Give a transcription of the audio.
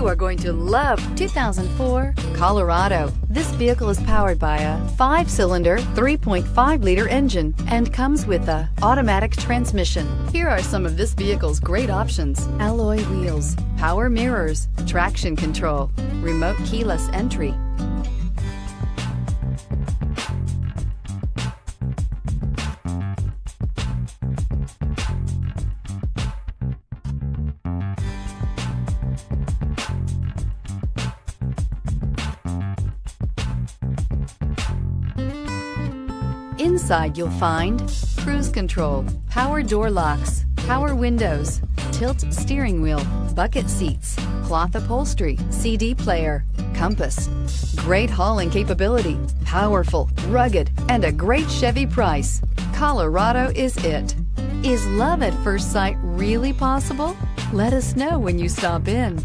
You are going to love 2004 Colorado. This vehicle is powered by a 5-cylinder, 3.5-liter engine and comes with a automatic transmission. Here are some of this vehicle's great options: alloy wheels, power mirrors, traction control, remote keyless entry. Inside you'll find cruise control, power door locks, power windows, tilt steering wheel, bucket seats, cloth upholstery, CD player, compass. Great hauling capability, powerful, rugged, and a great Chevy price. Colorado is it. Is love at first sight really possible? Let us know when you stop in.